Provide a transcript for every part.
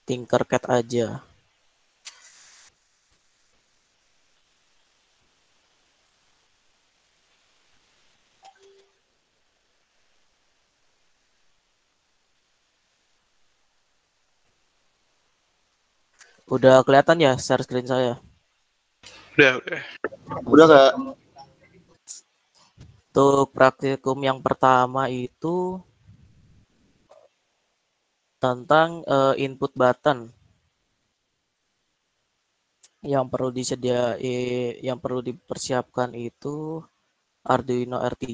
Tinkercad aja. Udah kelihatan ya share screen saya? Udah. Udah Kak. Untuk praktikum yang pertama itu tentang input button yang perlu dipersiapkan itu Arduino R3,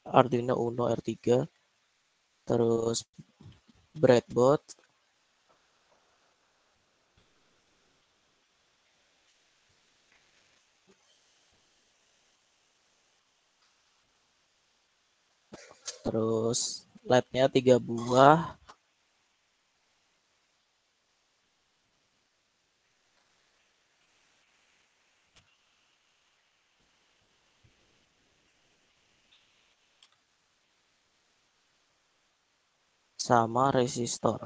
Arduino Uno R3, terus breadboard, terus LED-nya 3 buah, sama resistor.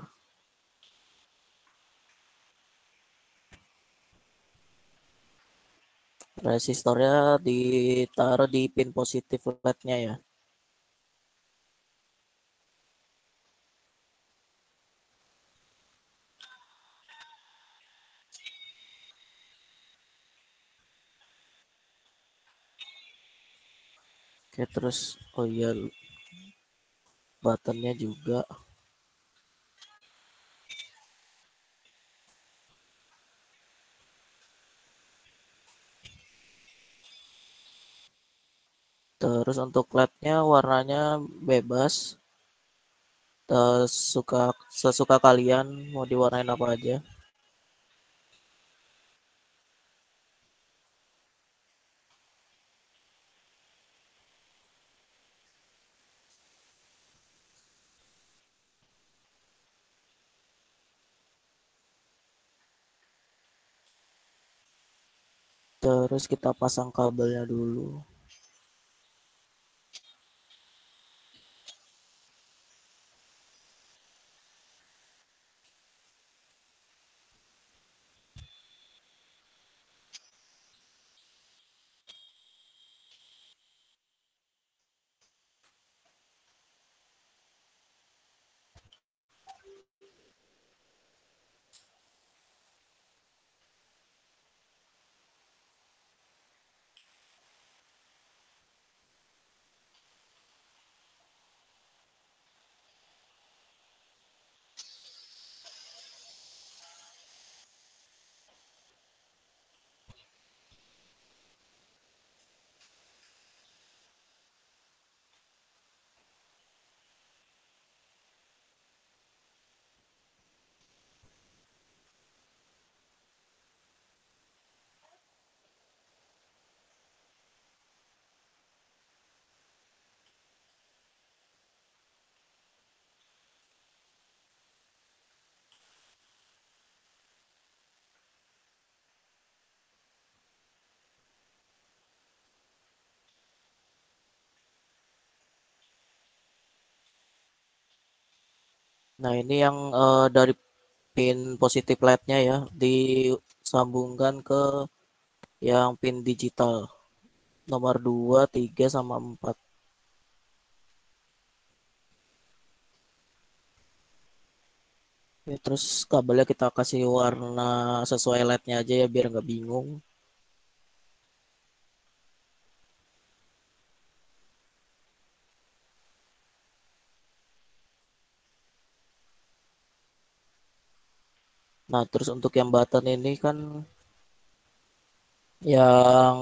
Resistornya ditaruh di pin positif LED-nya ya. Oke, terus oh iya, buttonnya juga. Terus untuk LED-nya warnanya bebas. Sesuka kalian mau diwarnain apa aja. Terus kita pasang kabelnya dulu. Nah, ini yang dari pin positif LED-nya ya, disambungkan ke yang pin digital nomor 2, 3 sama 4. Ya, terus kabelnya kita kasih warna sesuai LED-nya aja ya biar nggak bingung. Nah, terus untuk yang button ini kan yang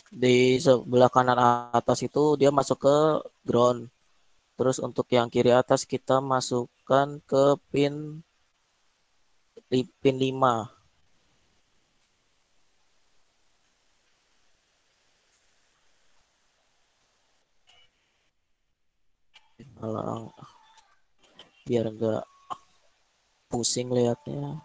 di sebelah kanan atas itu dia masuk ke ground. Terus untuk yang kiri atas kita masukkan ke pin 5. Alang, biar nggak pusing liatnya.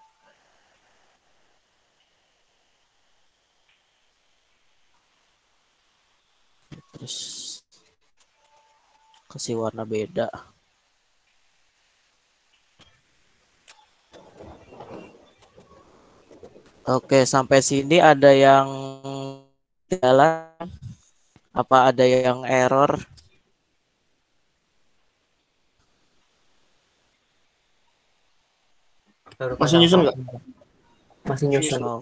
Terus kasih warna beda. Oke, sampai sini ada yang jalan, apa ada yang error? Baru Masih pasang nyusun sound. nggak? Masih nyusun. So,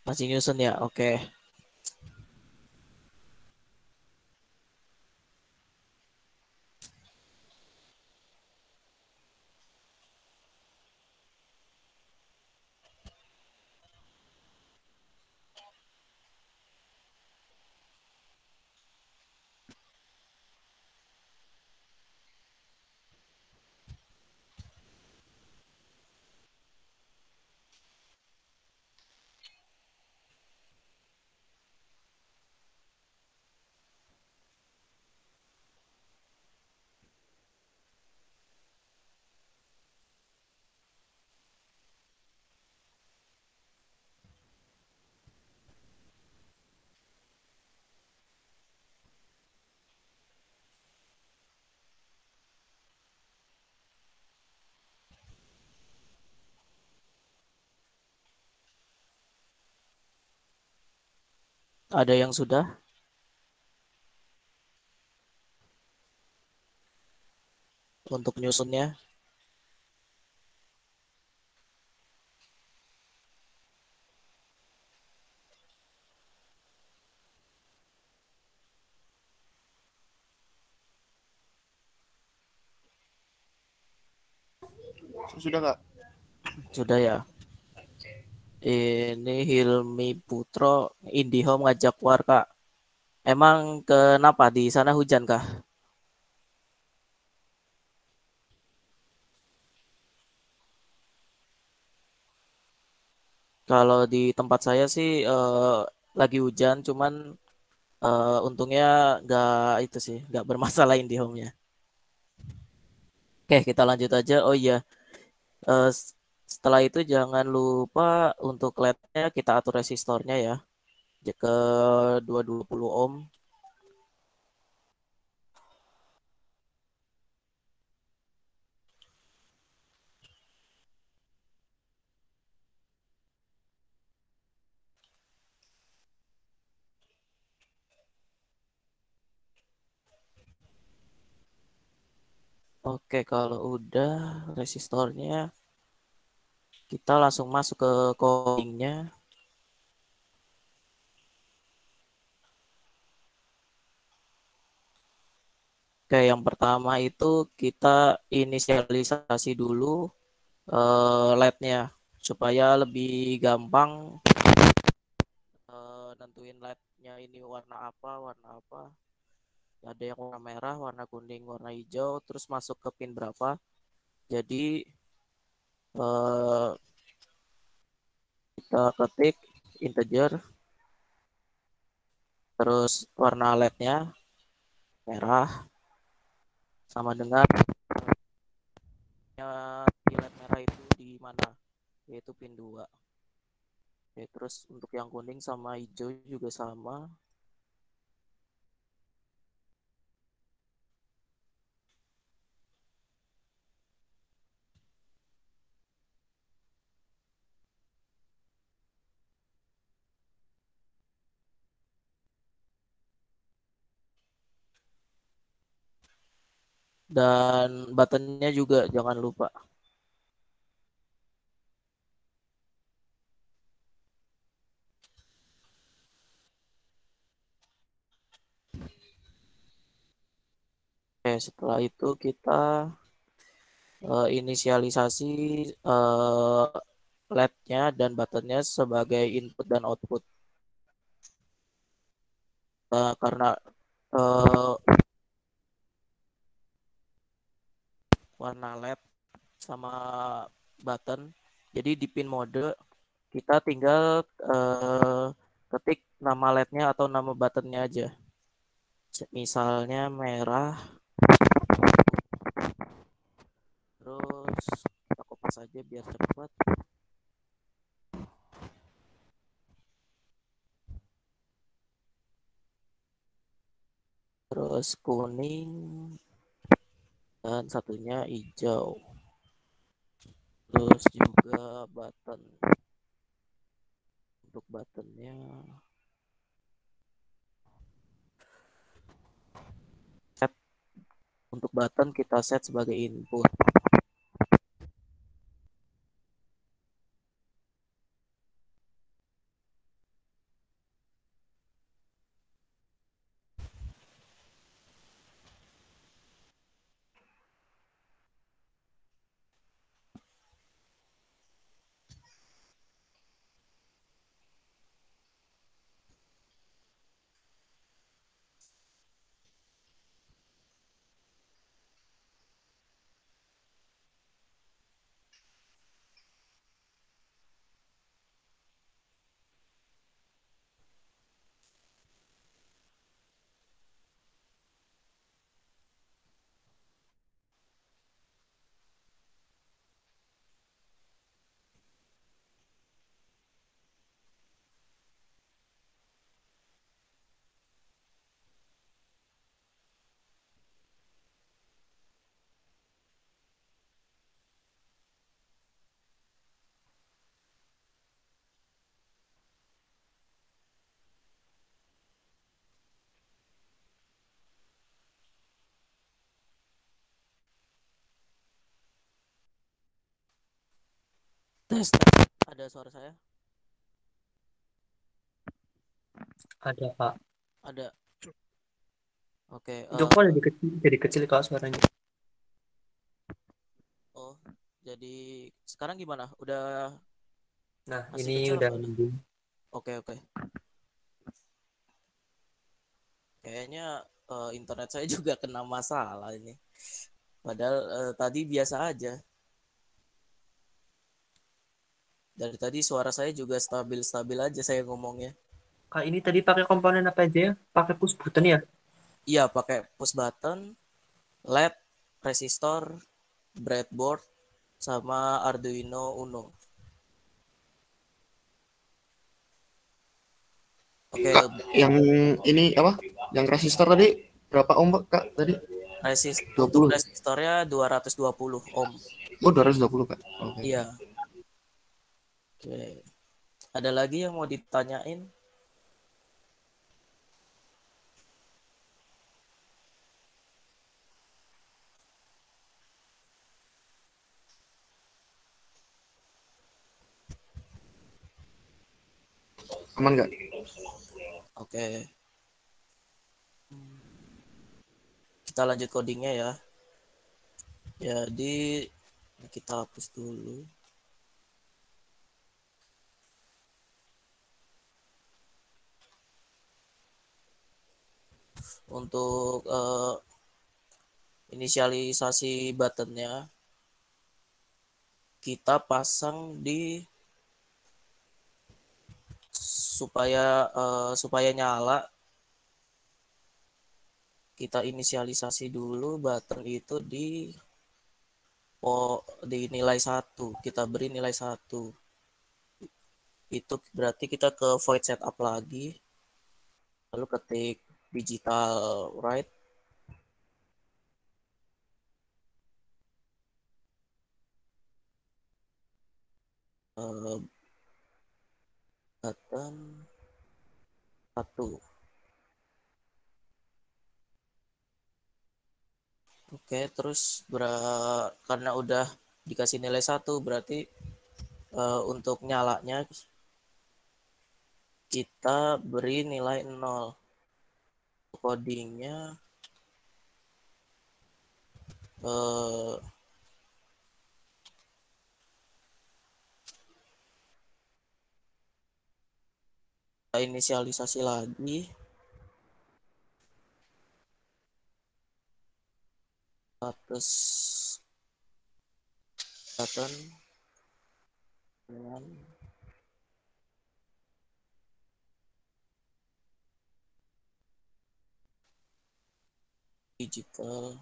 masih nyusun ya? Oke. Ada yang sudah untuk nyusunnya? Sudah nggak? Sudah ya. Ini Hilmi Putro, IndiHome ngajak war Kak. Emang kenapa di sana hujan kah? Kalau di tempat saya sih lagi hujan, cuman untungnya nggak itu sih, nggak bermasalah IndiHome-nya. Oke, kita lanjut aja. Oh iya, eh, setelah itu jangan lupa untuk LED-nya kita atur resistornya ya, ke 220 ohm. Oke, kalau udah resistornya, kita langsung masuk ke codingnya. Oke, yang pertama itu kita inisialisasi dulu LED-nya supaya lebih gampang nentuin LED-nya ini warna apa, warna apa. Ada yang warna merah, warna kuning, warna hijau, terus masuk ke pin berapa. Jadi eh, kita ketik integer, terus warna LED-nya merah sama dengan di LED merah itu di mana, yaitu pin 2. Oke, terus untuk yang kuning sama hijau juga sama. Dan buttonnya juga jangan lupa. Oke, setelah itu kita inisialisasi uh, LED-nya dan buttonnya sebagai input dan output. Karena uh, warna LED sama button, jadi di pin mode kita tinggal ketik nama LED-nya atau nama buttonnya aja. Misalnya merah, terus kita kopas aja biar cepat. Terus kuning dan satunya hijau. Terus juga button. Untuk buttonnya set, untuk button kita set sebagai input. Tes, tes. Ada suara saya? Ada Pak. Ada. Oke. Itu kok jadi kecil kalau suaranya. Oh, jadi sekarang gimana? Udah Nah, masih ini kecil udah apa udah? nyambung. Oke, oke. Kayaknya internet saya juga kena masalah ini. Padahal tadi biasa aja. Dari tadi suara saya juga stabil-stabil aja saya ngomongnya. Kak, ini tadi pakai komponen apa aja ya? Pakai push button ya? Iya, pakai push button, LED, resistor, breadboard, sama Arduino Uno. Oke, Kak, yang ini apa? Yang resistor tadi berapa ohm, Kak? Tadi untuk 20. resistornya 220 ohm. Oh, 220, Kak. Oke. Iya. Oke. Ada lagi yang mau ditanyain? Aman nggak? Oke. Kita lanjut codingnya ya. Jadi kita hapus dulu. Untuk inisialisasi buttonnya kita pasang di supaya nyala, kita inisialisasi dulu button itu di nilai 1. Kita beri nilai 1. Itu berarti kita ke void setup lagi, lalu ketik digital right, button 1. Oke, terus karena udah dikasih nilai 1, berarti untuk nyalanya kita beri nilai 0. Codingnya eh, kita inisialisasi lagi status button dengan digital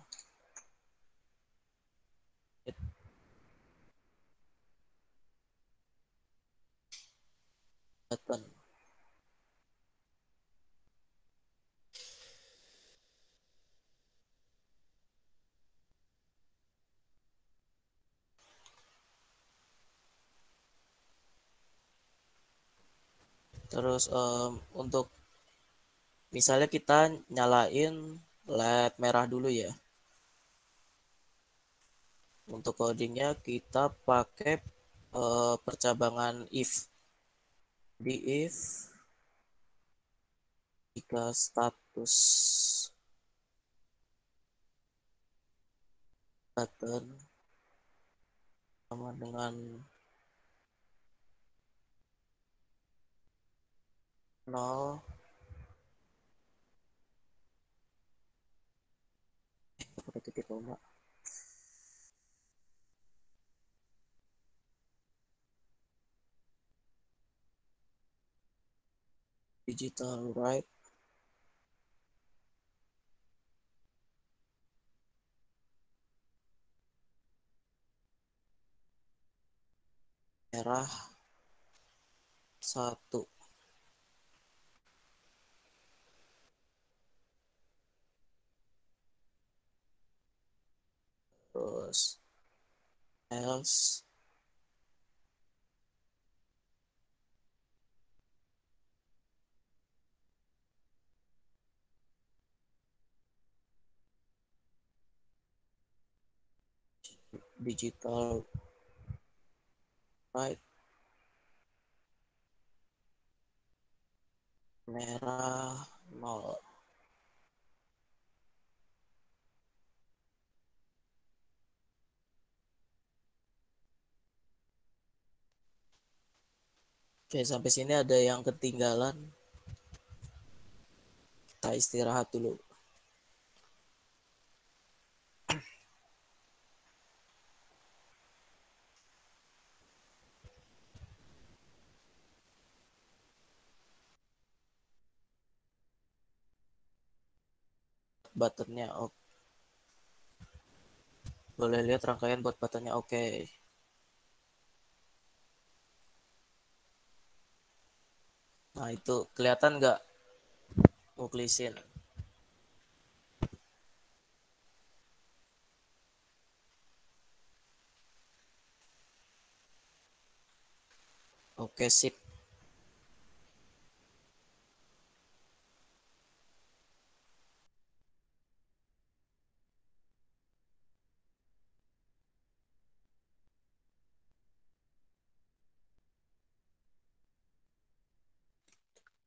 button. Terus untuk misalnya kita nyalain LED merah dulu ya. Untuk codingnya kita pakai percabangan if. Di if jika status button sama dengan 0, pakai titik koma, digital right merah 1. Terus else digital right merah 0. Oke, sampai sini ada yang ketinggalan. Kita istirahat dulu. Buttonnya oke. Boleh lihat rangkaian buat buttonnya oke. Nah itu kelihatan nggak muklisin? Oke sip.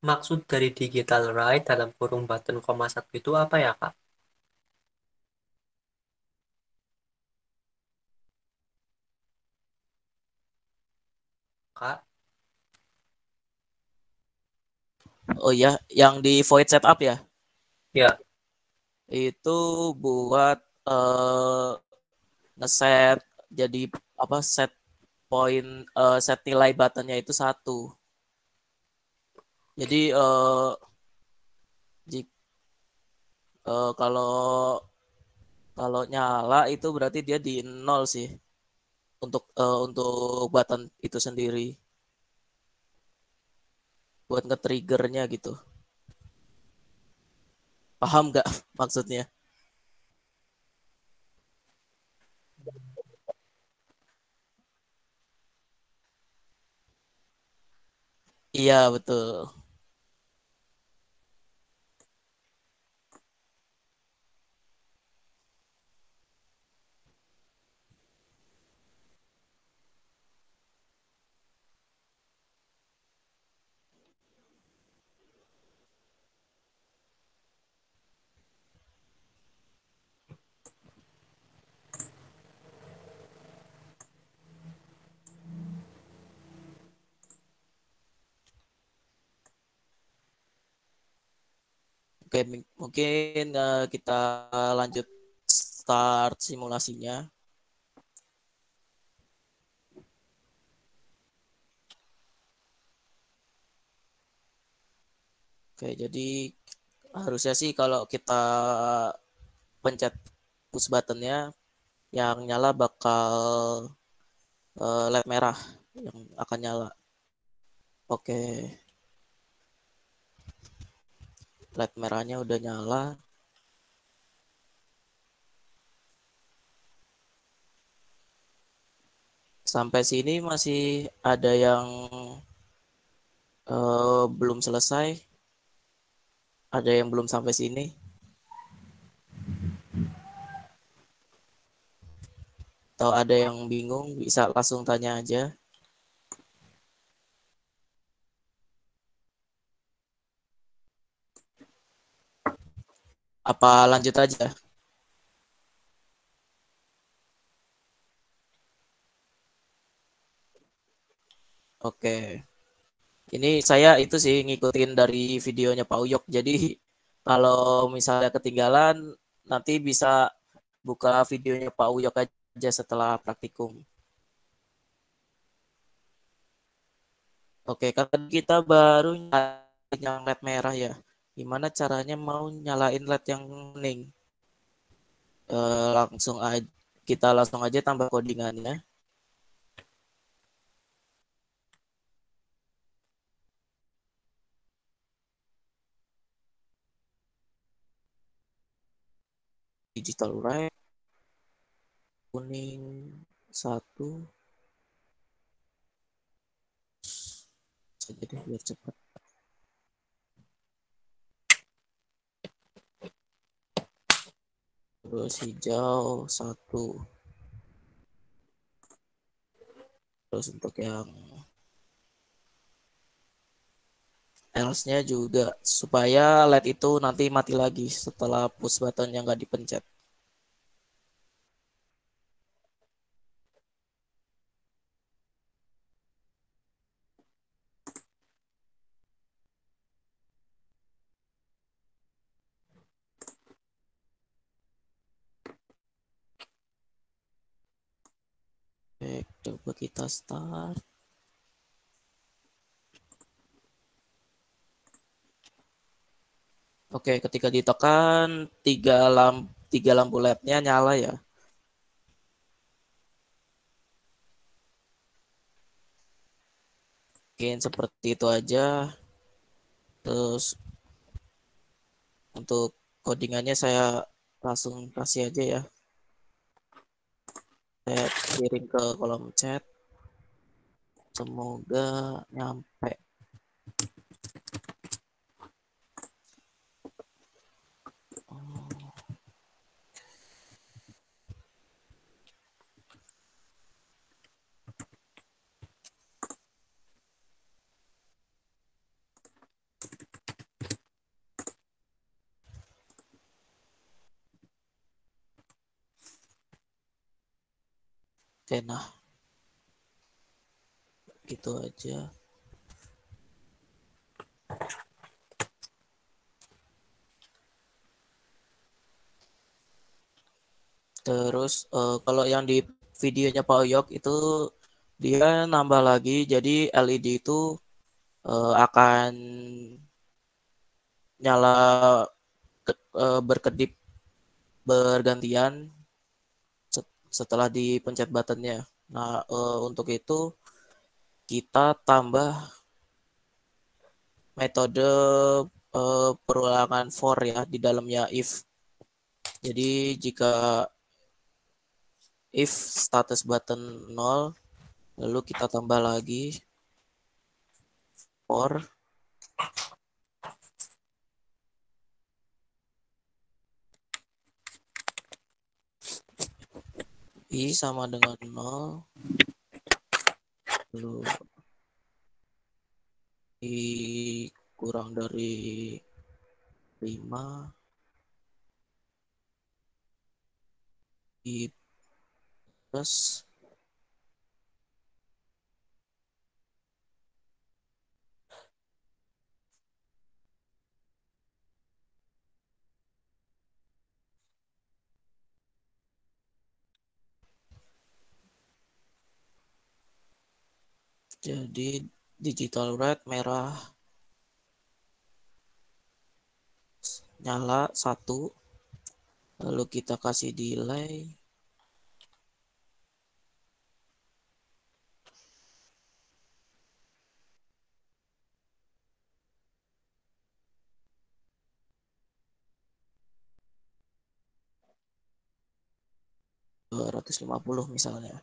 Maksud dari digital right dalam kurung button koma satu itu apa ya, Kak? Kak? Oh ya, yang di void setup ya? Ya, Itu buat ngeset jadi apa set point set nilai buttonnya itu 1. Jadi kalau kalau nyala itu berarti dia di 0 sih untuk button itu sendiri buat nge-triggernya gitu. Paham nggak maksudnya? Iya betul. Oke, mungkin kita lanjut start simulasinya. Oke, jadi harusnya sih kalau kita pencet push buttonnya yang nyala bakal LED merah yang akan nyala. Oke, LED merahnya udah nyala. Sampai sini masih ada yang belum selesai? Ada yang belum sampai sini? Atau ada yang bingung? Bisa langsung tanya aja. Apa lanjut aja? Oke. Ini saya itu sih ngikutin dari videonya Pak Uyok. Jadi kalau misalnya ketinggalan, nanti bisa buka videonya Pak Uyok aja setelah praktikum. Oke, kan kita baru nyalain yang LED merah ya. Gimana caranya mau nyalain LED yang kuning? Langsung aja, kita langsung aja tambah codingannya. Digital write kuning satu saja deh biar cepat. Terus hijau satu. Terus untuk yang else-nya juga supaya LED itu nanti mati lagi setelah push button yang nggak dipencet. Oke, coba kita start. Oke, ketika ditekan tiga lampu LED-nya nyala ya. Mungkin seperti itu aja. Terus untuk codingannya saya langsung kasih aja ya. Saya kirim ke kolom chat. Semoga nyampe. Oke, nah gitu aja. Terus kalau yang di videonya Pak Oyok itu dia nambah lagi, jadi LED itu akan nyala berkedip bergantian setelah dipencet buttonnya. Nah untuk itu kita tambah metode perulangan for ya di dalamnya if. Jadi jika if status button 0, lalu kita tambah lagi for i sama dengan 0, lalu i kurang dari 5, i plus. Jadi digital red merah nyala 1, lalu kita kasih delay. $250 misalnya.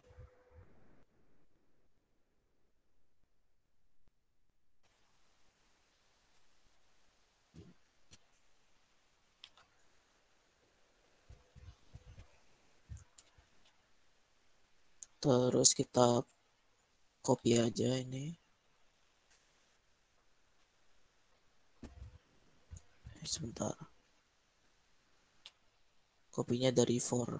Terus kita copy aja ini. Sebentar. Kopinya dari for.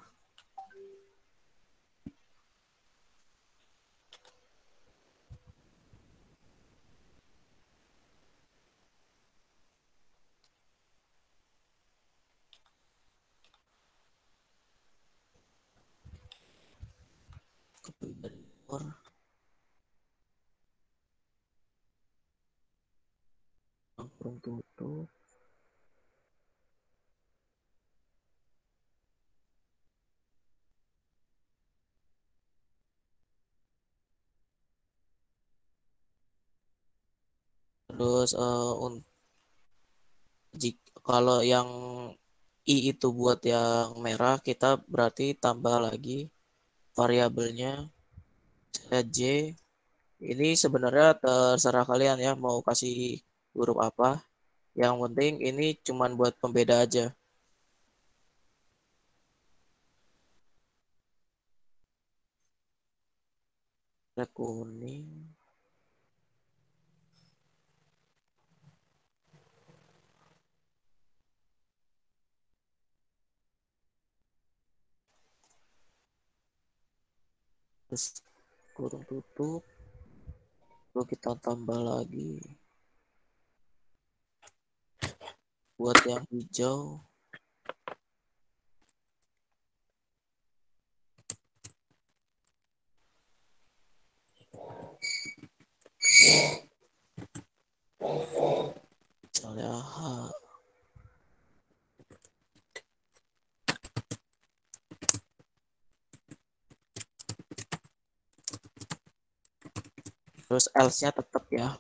Kopi dari for. Kurung tutup. Terus kalau yang I itu buat yang merah, kita berarti tambah lagi variabelnya J. Ini sebenarnya terserah kalian ya mau kasih huruf apa. Yang penting ini cuman buat pembeda aja. Red kuning. Terus kurung tutup. Lalu kita tambah lagi buat yang hijau. Misalnya H. Terus else-nya tetap ya.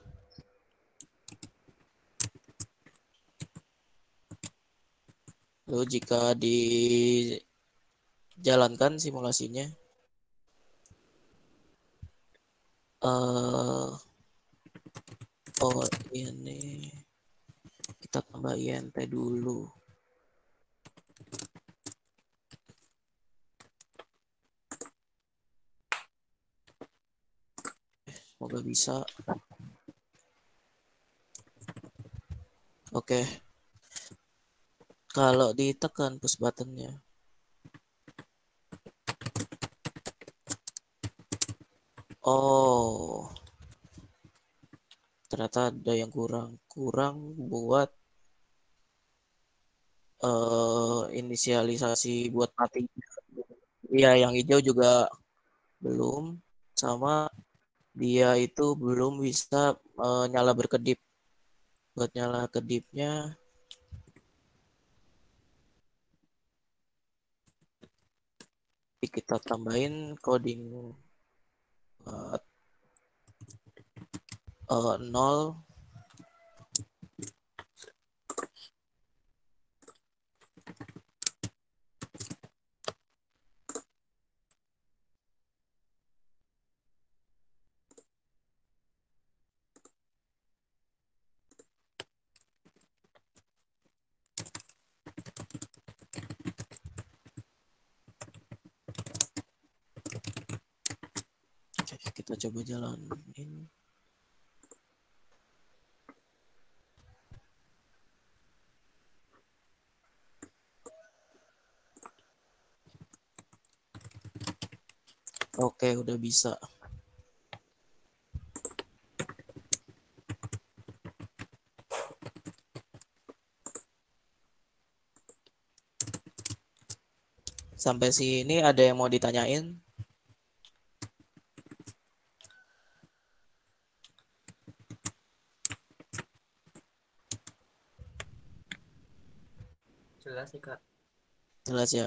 Lalu jika dijalankan simulasinya, oh ini kita tambah int dulu. Semoga bisa. Oke. Kalau ditekan push buttonnya, oh ternyata ada yang kurang buat inisialisasi buat mati. Iya, yang hijau juga belum, sama dia itu belum bisa nyala berkedip. Buat nyala kedipnya kita tambahin coding 0. Oke, kita coba jalanin. Oke, udah bisa. Sampai sini ada yang mau ditanyain? Jelas sih, Kak. Jelas ya.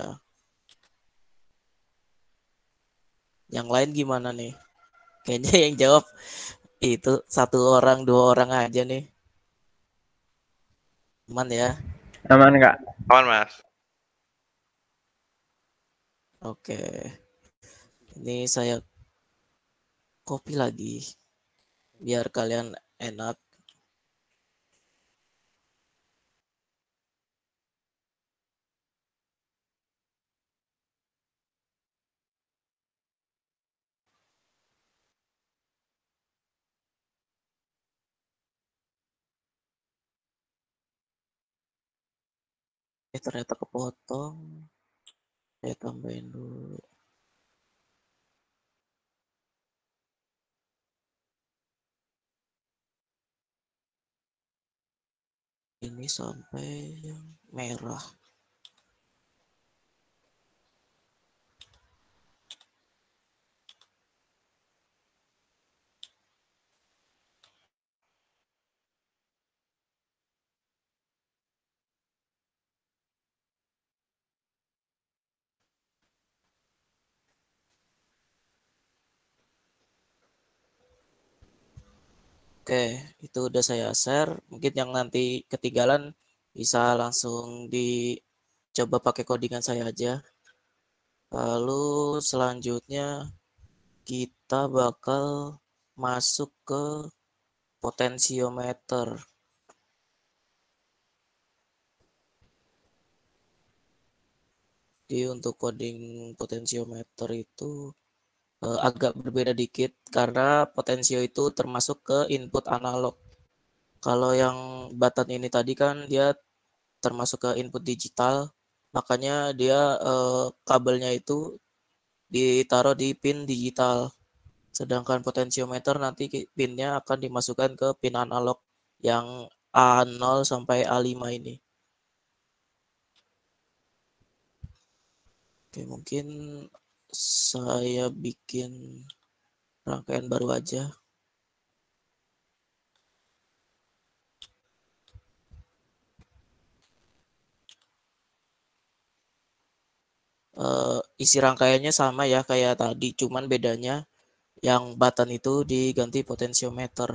Yang lain gimana nih? Kayaknya yang jawab itu 1 orang 2 orang aja nih. Aman ya. Aman Kak. Aman Mas. Oke. Ini saya copy lagi biar kalian enak. Ternyata kepotong. Saya tambahin dulu. Ini sampai yang merah. Oke, itu udah saya share. Mungkin yang nanti ketinggalan bisa langsung dicoba pakai codingan saya aja. Lalu selanjutnya kita bakal masuk ke potensiometer. Jadi untuk coding potensiometer itu agak berbeda dikit karena potensio itu termasuk ke input analog. Kalau yang button ini tadi kan dia termasuk ke input digital, makanya dia kabelnya itu ditaruh di pin digital. Sedangkan potensiometer nanti pinnya akan dimasukkan ke pin analog yang A0 sampai A5 ini. Oke, mungkin saya bikin rangkaian baru aja. Isi rangkaiannya sama ya kayak tadi, cuman bedanya yang button itu diganti potensiometer.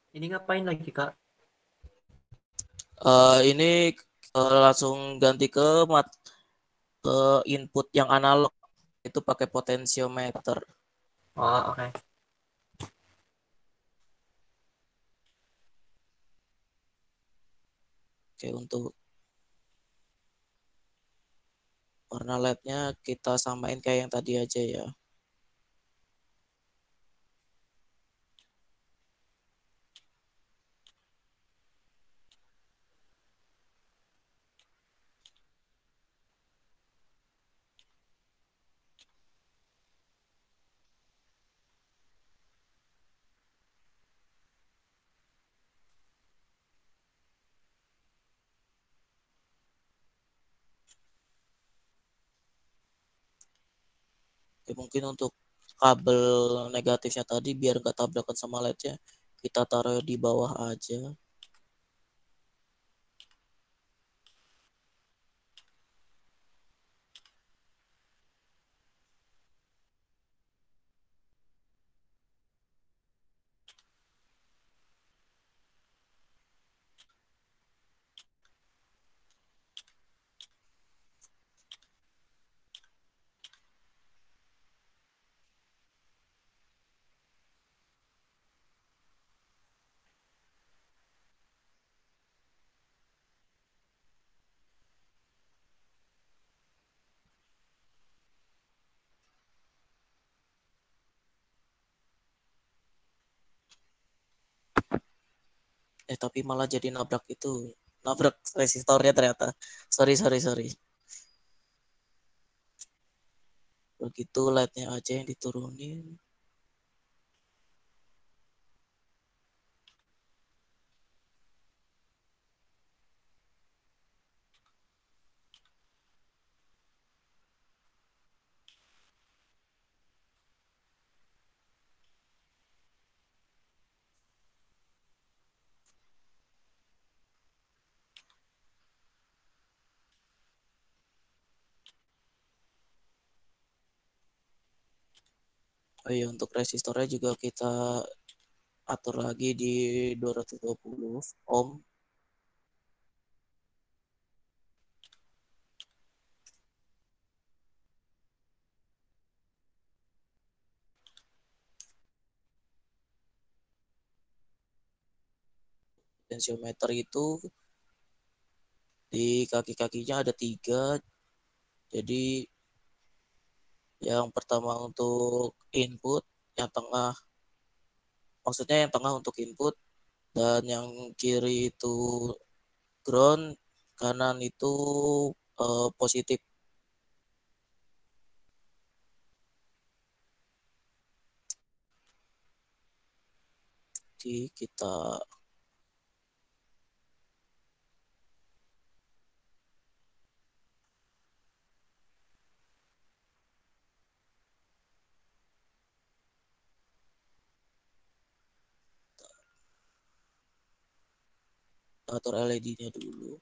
Ini ngapain lagi, Kak? Ini langsung ganti ke input yang analog itu pakai potensiometer. Oh, oke. Oke, untuk warna LED-nya kita samain kayak yang tadi aja ya. Oke, mungkin untuk kabel negatifnya tadi biar nggak tabrakan sama LED-nya, kita taruh di bawah aja. Tapi malah jadi nabrak resistornya ternyata. Sorry. Begitu LED-nya aja yang diturunin. Oh iya, untuk resistornya juga kita atur lagi di 220 ohm. Tensiometer itu di kaki-kakinya ada 3. Jadi yang pertama untuk input, yang tengah maksudnya yang tengah untuk input, dan yang kiri itu ground, kanan itu positif. Jadi kita atur LED-nya dulu.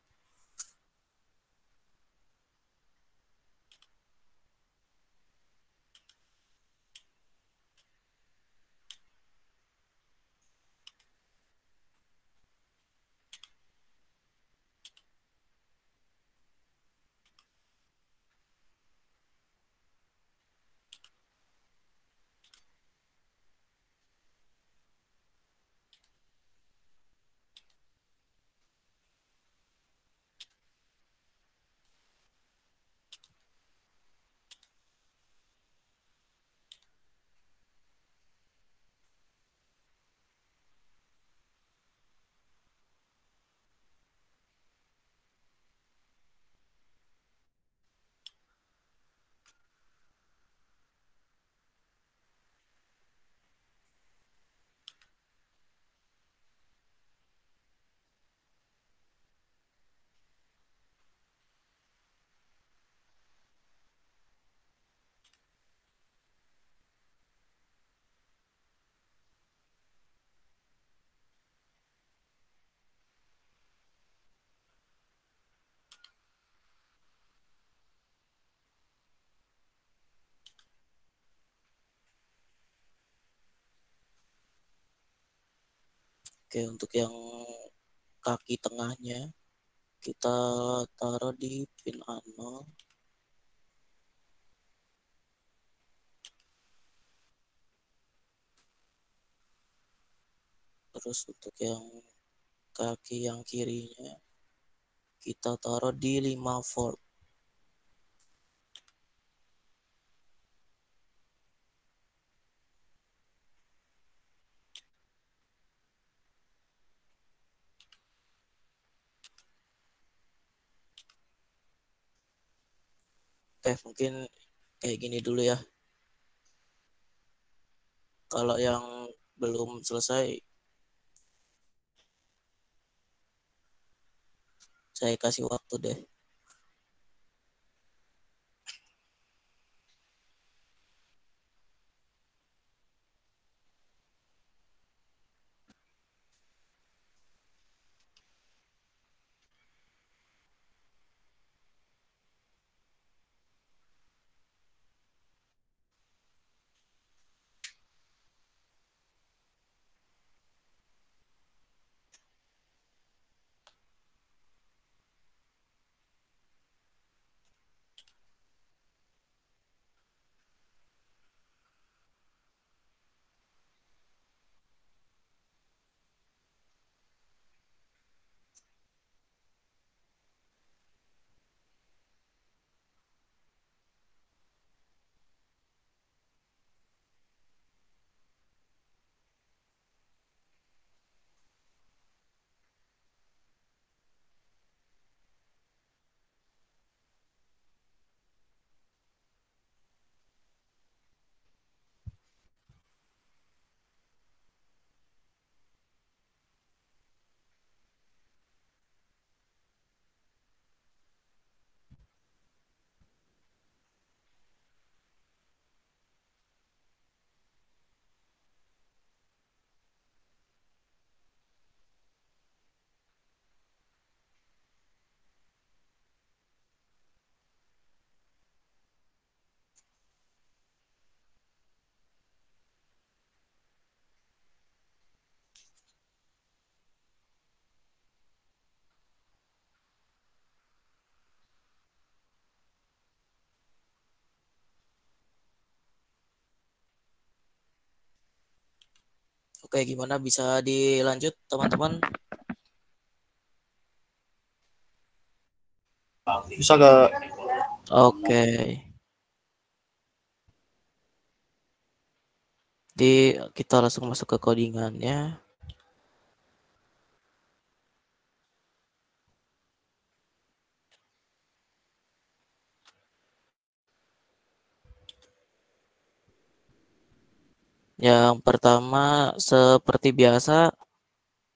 Oke, untuk yang kaki tengahnya kita taruh di pin A0. Terus untuk yang kaki yang kirinya kita taruh di 5 volt. Oke, mungkin kayak gini dulu ya. Kalau yang belum selesai, saya kasih waktu deh. Oke, gimana bisa dilanjut teman-teman? Bisa gak? Oke. Jadi kita langsung masuk ke codingannya. Yang pertama seperti biasa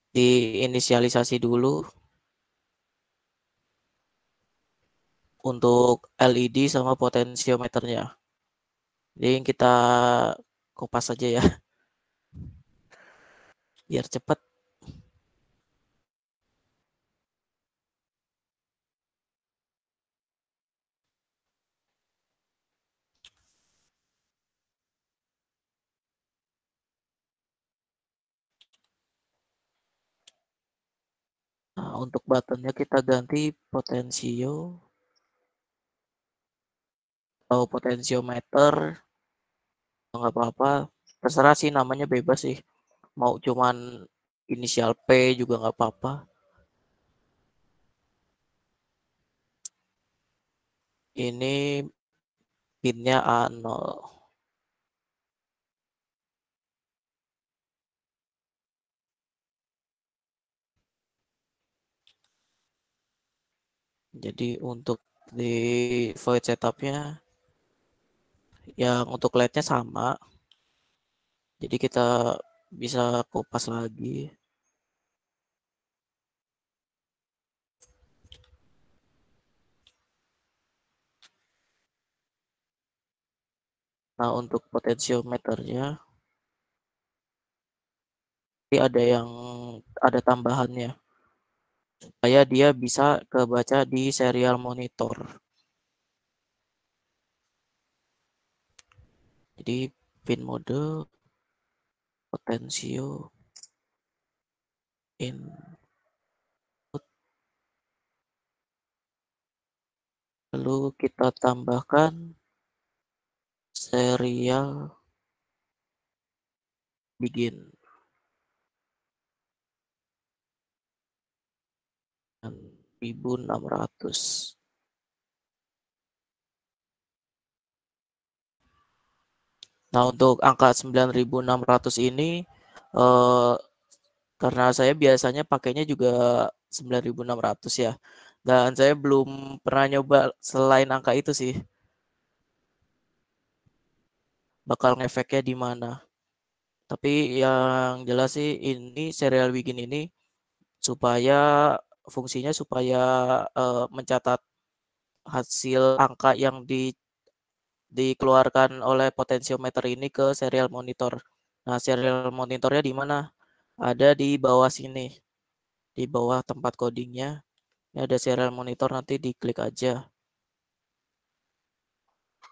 diinisialisasi dulu untuk LED sama potensiometernya. Jadi kita kupas saja ya biar cepat. Nah, untuk buttonnya kita ganti potensio atau potensiometer, nggak apa-apa. Terserah sih, namanya bebas sih. Mau cuman inisial P juga nggak apa-apa. Ini pinnya A0. Jadi untuk di void setupnya yang untuk LED-nya sama. Jadi kita bisa kopas lagi. Nah, untuk potensiometernya ada tambahannya supaya dia bisa kebaca di serial monitor. Jadi pin mode potensio input, lalu kita tambahkan serial begin 1600. Nah, untuk angka 9600 ini karena saya biasanya pakainya juga 9600 ya. Dan saya belum pernah nyoba selain angka itu sih. Bakal ngefeknya di mana. Tapi yang jelas sih ini serial begin ini supaya fungsinya supaya mencatat hasil angka yang dikeluarkan oleh potensiometer ini ke serial monitor. Nah, serial monitornya di mana? Ada di bawah sini, di bawah tempat codingnya. Ini ada serial monitor, nanti diklik aja.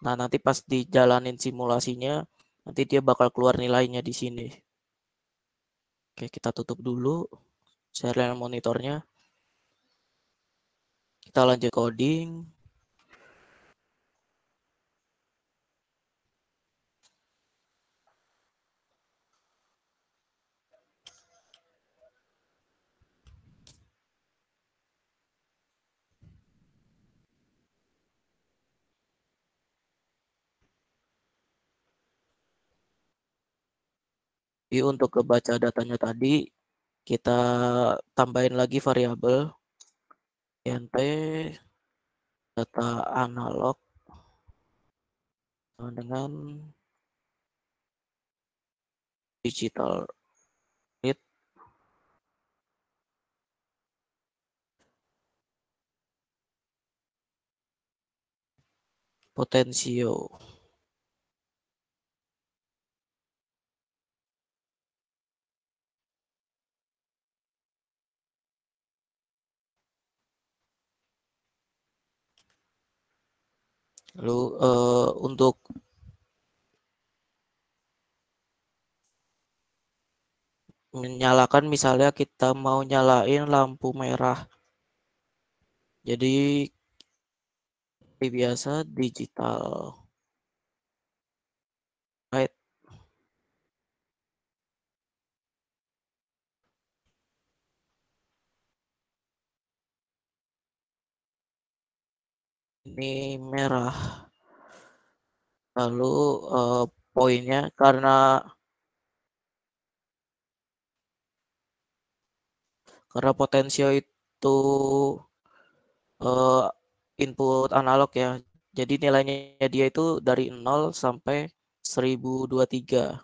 Nah, nanti pas dijalanin simulasinya, nanti dia bakal keluar nilainya di sini. Oke, kita tutup dulu serial monitornya. Kita lanjut coding. Jadi untuk kebaca datanya tadi, kita tambahin lagi variabel int data analog dengan digital read potensio. Lalu untuk menyalakan, misalnya kita mau nyalain lampu merah. Jadi biasa digital right. ini merah. Lalu poinnya karena potensio itu input analog ya. Jadi nilainya dia itu dari 0 sampai 1023.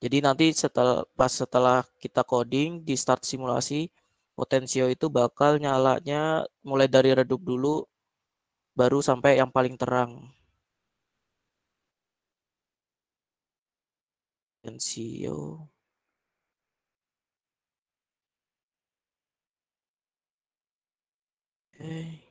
Jadi nanti setelah kita coding di start simulasi, potensio itu bakal nyalanya mulai dari redup dulu baru sampai yang paling terang. Potensio. Oke.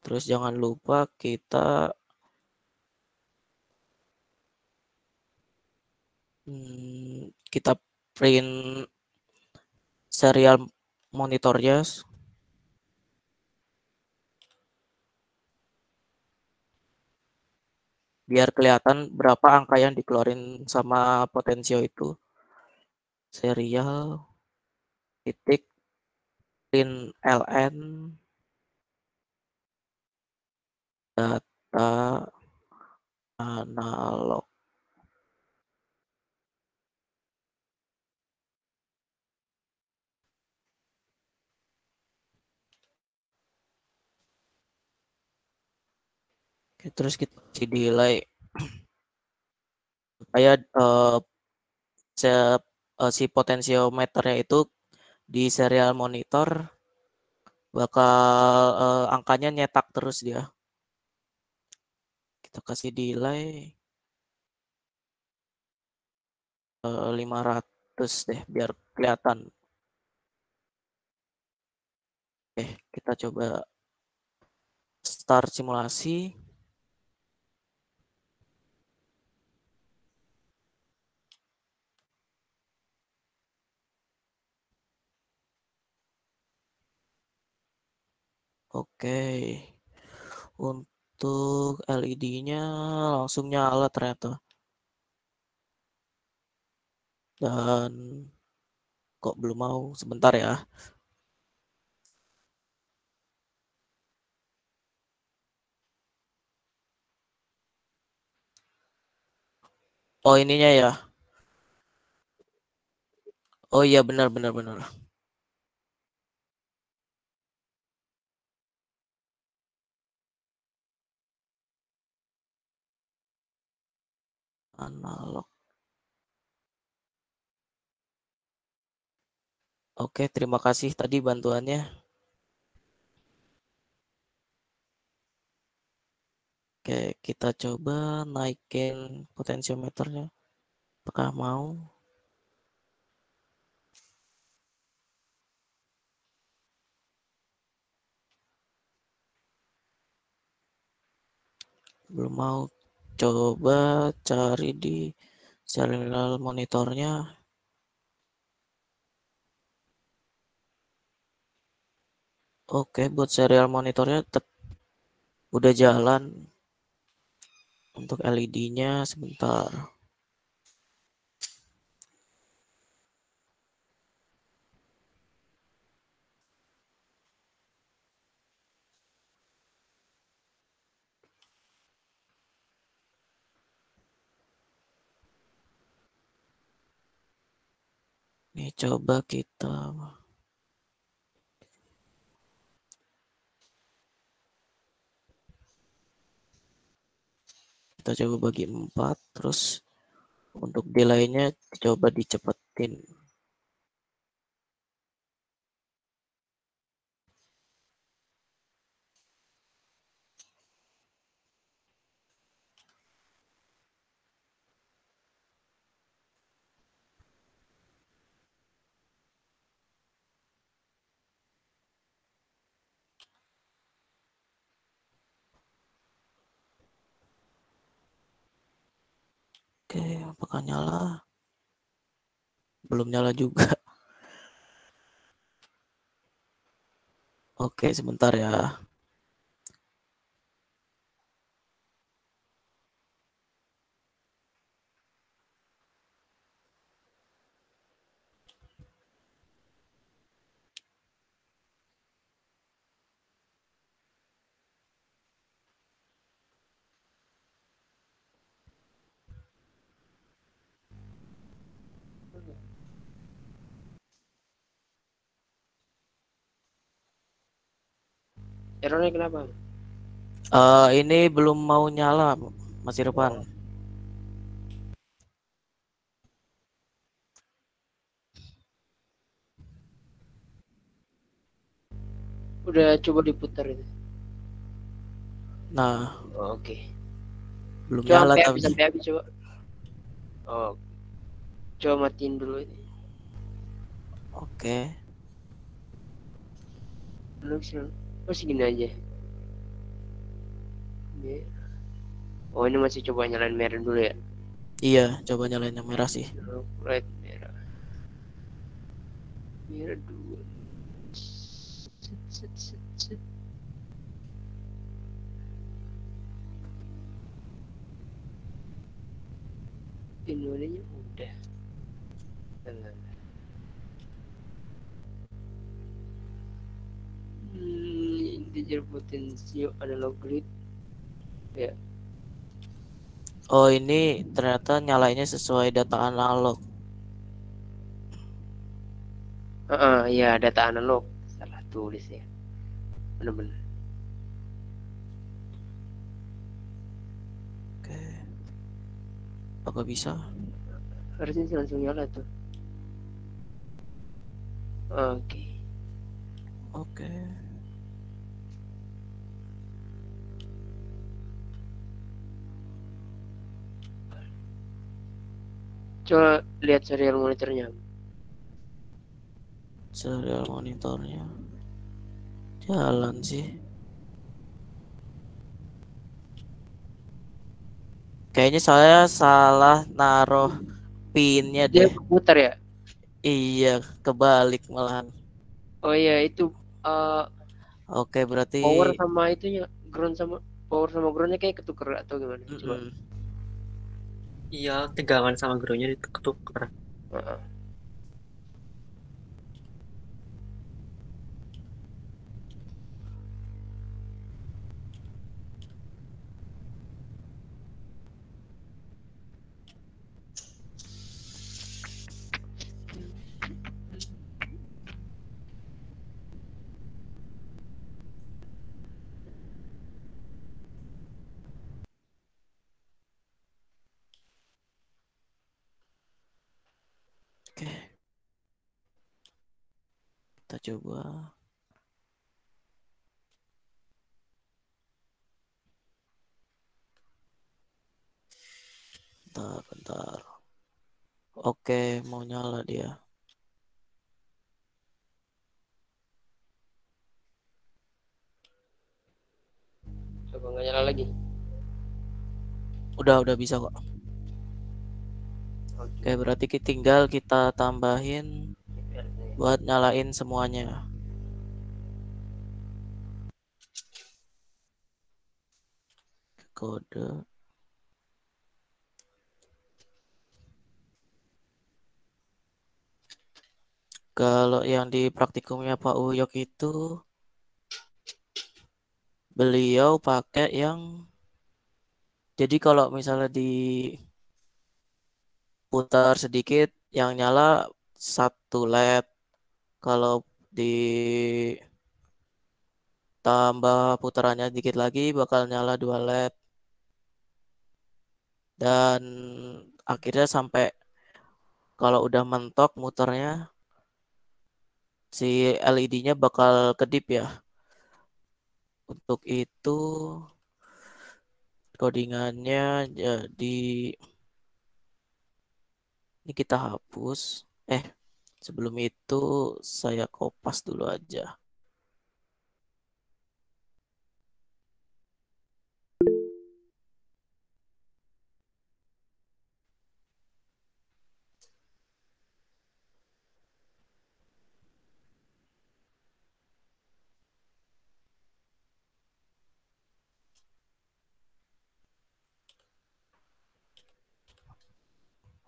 Terus jangan lupa kita print serial monitornya biar kelihatan berapa angka yang dikeluarin sama potensio itu. Serial titik print ln data analog. Oke, terus kita kasih delay supaya si potensiometernya itu di serial monitor bakal angkanya nyetak terus dia. Kita kasih delay 500 deh biar kelihatan. Oke, kita coba start simulasi. Oke. Untuk LED-nya langsung nyala ternyata. Dan kok belum mau? Sebentar ya. Oh, ininya ya. Oh iya, benar benar benar. Analog. Oke, terima kasih tadi bantuannya. Oke, kita coba naikin potensiometernya. Apakah mau? Belum mau. Coba cari di serial monitornya. Oke, buat serial monitornya tetap udah jalan. Untuk LED-nya sebentar. Nih coba kita coba bagi 4, terus untuk delay-nya coba dicepetin. Oke, apakah nyala? Belum nyala juga. Oke, sebentar ya. Errornya kenapa? Ini belum mau nyala, Mas Irfan. Udah coba diputar itu. Nah, Oh, oke. belum Coba nyala sampai tapi. habis, sampai habis coba. Oh, coba matiin dulu ini. Oke. Oh, segini aja. Oh, ini masih coba nyalain merah dulu ya. Iya, coba nyalain yang merah sih. Red merah. Merah dua. Set, set, set, set. Pinolenya udah. Integer potensio analog grid. Ya. Oh, ini ternyata nyalainnya sesuai data analog. Ya data analog. Salah tulis ya. Bener-bener. Oke. Apa bisa? Harusnya sih langsung nyala tuh. Oke. Oke. Coba lihat serial monitornya. Serial monitornya jalan sih. Kayaknya saya salah naruh pinnya Dia deh. putar ya? Iya, kebalik malahan. Oh iya, itu uh, Oke, berarti power sama itunya, ground sama power sama groundnya kayak ketuker atau gimana? Coba. Iya, tegangan sama groundnya ketukar. Heeh. oke. Kita coba. Bentar, bentar. Oke, mau nyala dia. Coba nggak nyala lagi. Udah bisa kok. Oke, berarti tinggal kita tambahin buat nyalain semuanya. Kode. Kalau yang di praktikumnya Pak Uyok itu beliau pakai yang jadi kalau misalnya diputar sedikit yang nyala satu LED. Kalau ditambah putarannya dikit lagi bakal nyala 2 LED. Dan akhirnya sampai kalau udah mentok muternya si LED-nya bakal kedip ya. Untuk itu codingannya jadi ini kita hapus. Sebelum itu saya kopas dulu aja.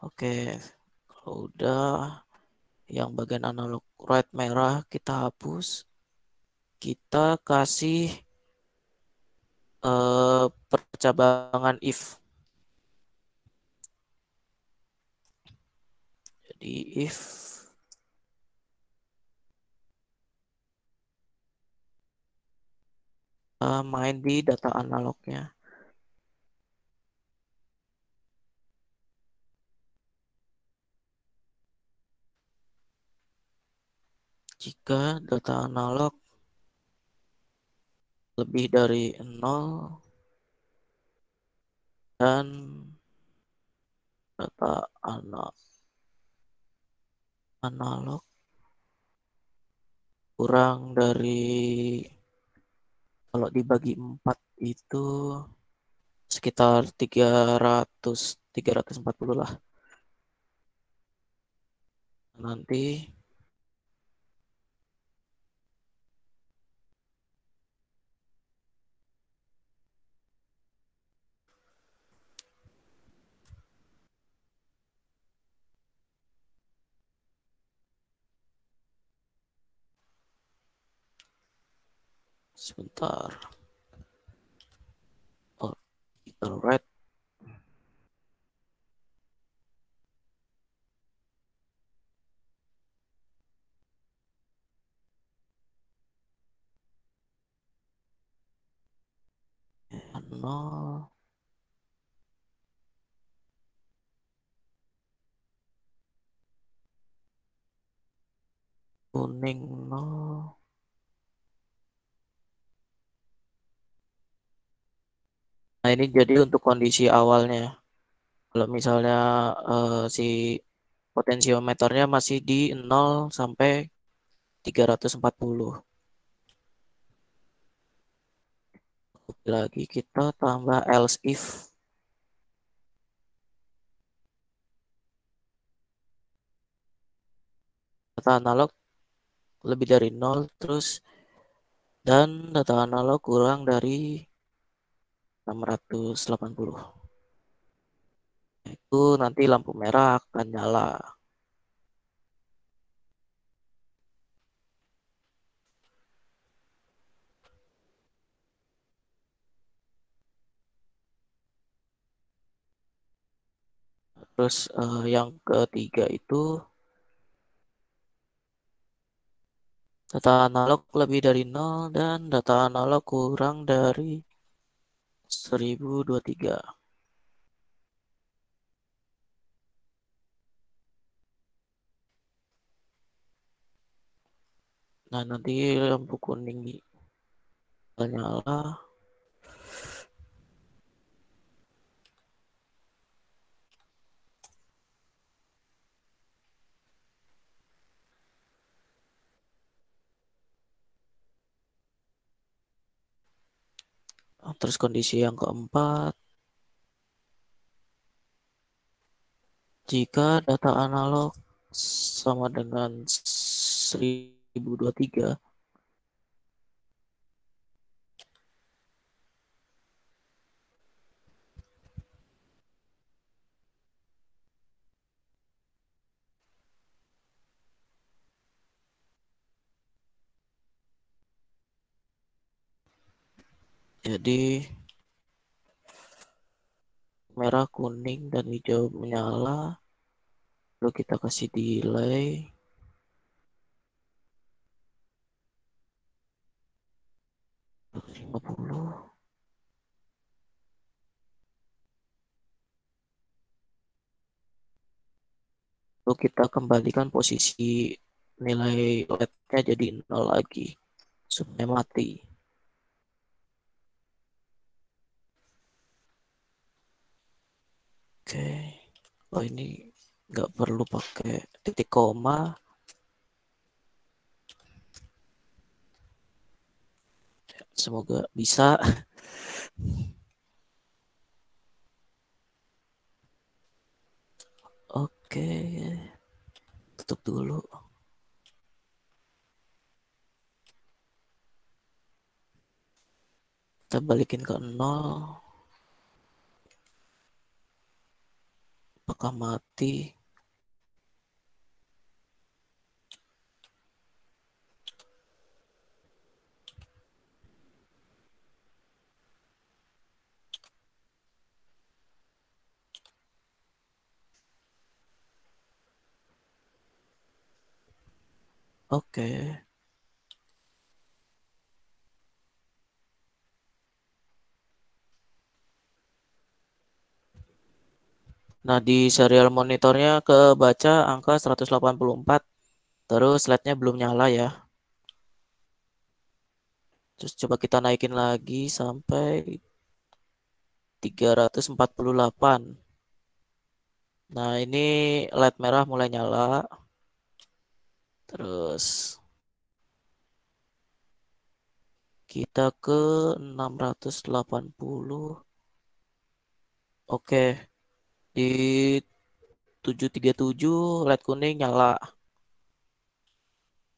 Oke, kalau udah yang bagian analog right merah kita hapus. Kita kasih percabangan if. Jadi if main di data analognya. Jika data analog lebih dari 0 dan data analog kurang dari, kalau dibagi 4 itu sekitar 340 lah. Nanti sebentar. Oh, digital red. Nol. Kuning nol. Nah, ini jadi untuk kondisi awalnya. Kalau misalnya si potensiometernya masih di 0 sampai 340. Lagi kita tambah else if. Data analog lebih dari 0 terus, dan data analog kurang dari 680. Itu nanti lampu merah akan nyala. Terus yang ketiga itu data analog lebih dari 0 dan data analog kurang dari 1023. Nah, nanti lampu kuning nyala. Terus kondisi yang keempat, jika data analog sama dengan 1023, jadi merah, kuning, dan hijau menyala. Lalu kita kasih delay. Lima puluh. Lalu kita kembalikan posisi nilai LED-nya jadi 0 lagi supaya mati. Oke. Oh, ini nggak perlu pakai titik koma. Semoga bisa. Oke, tutup dulu. Kita balikin ke 0. Apakah mati? Oke. Nah, di serial monitornya kebaca angka 184. Terus LED-nya belum nyala ya. Terus coba kita naikin lagi sampai 348. Nah, ini LED merah mulai nyala. Terus kita ke 680. Oke, di 737 LED kuning nyala.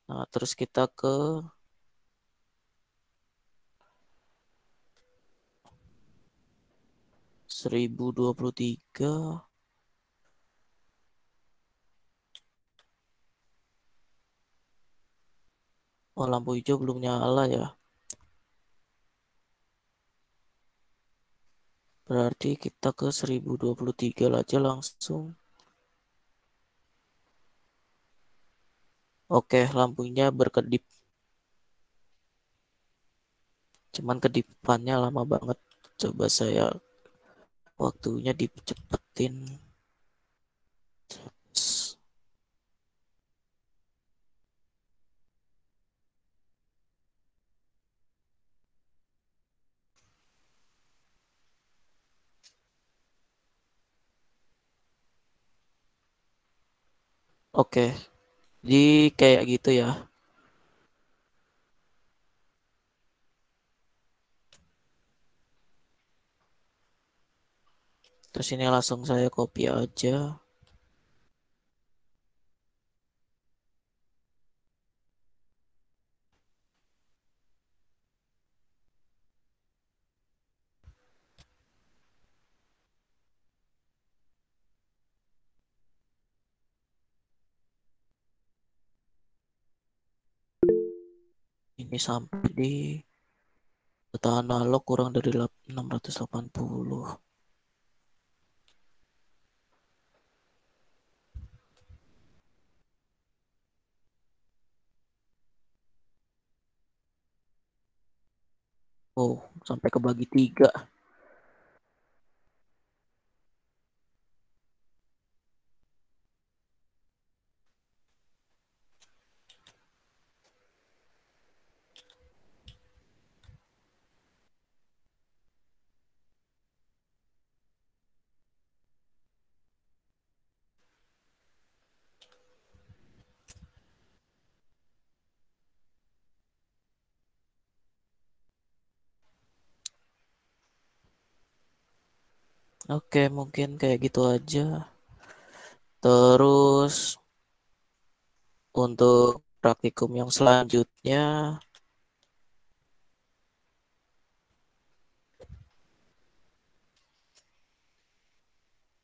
Nah, terus kita ke 1023. Oh, lampu hijau belum nyala ya. Berarti kita ke 1023 aja langsung. Oke, lampunya berkedip. Cuman kedipannya lama banget. Coba saya waktunya dicepetin. Oke, jadi kayak gitu ya. Terus ini langsung saya copy aja. Ini sampai di data analog kurang dari 680. Oh, sampai kebagi 3. Oke, mungkin kayak gitu aja. Terus untuk praktikum yang selanjutnya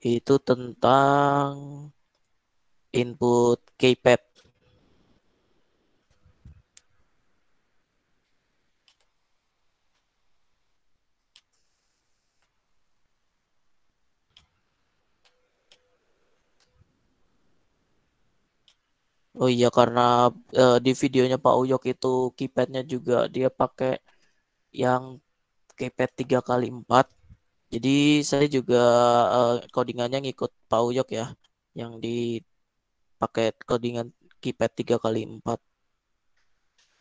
itu tentang input keypad. Oh iya, karena di videonya Pak Uyok itu keypadnya juga dia pakai yang keypad 3x4. Jadi saya juga codingannya ngikut Pak Uyok ya, yang di pakai codingan keypad 3x4.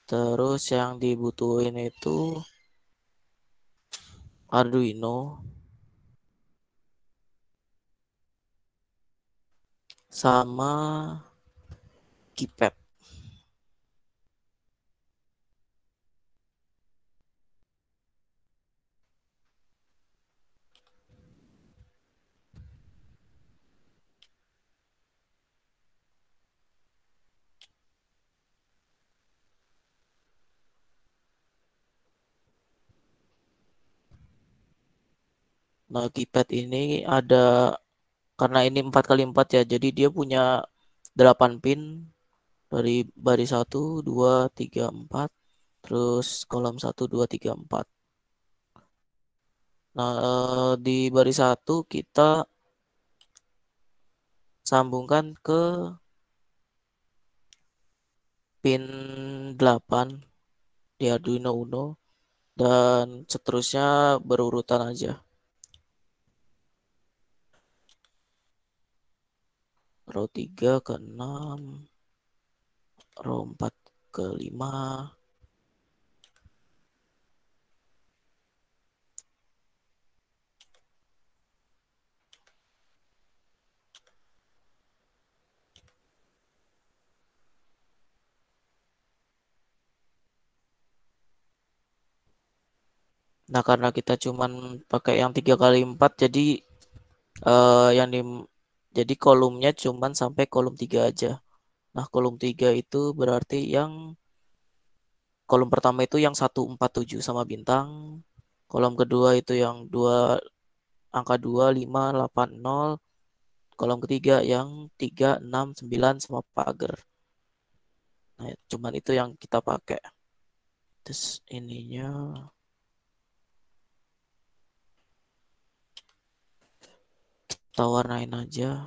Terus yang dibutuhin itu Arduino sama keypad. Nah, keypad ini ada, karena ini 4x4 ya, jadi dia punya 8 pin dari baris 1, 2, 3, 4, terus kolom 1, 2, 3, 4. Nah, di baris 1 kita sambungkan ke pin 8 di Arduino Uno dan seterusnya berurutan aja. row 3 ke 6, row 4 ke 5. Nah, karena kita cuman pakai yang 3 kali 4, jadi yang jadi kolomnya cuman sampai kolom 3 aja. Nah, kolom 3 itu berarti yang kolom pertama itu yang 147 sama bintang. Kolom kedua itu yang angka 2, 5, 8, 0. Kolom ketiga yang 3, 6, 9 sama pagar. Nah, cuman itu yang kita pakai. Terus ininya kita warnain aja.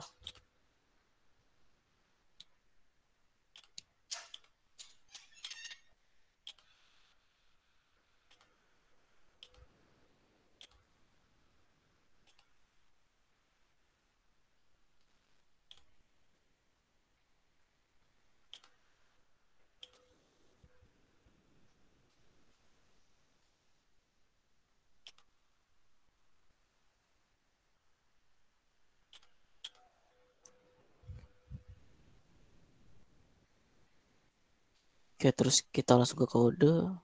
Oke, terus kita langsung ke kode.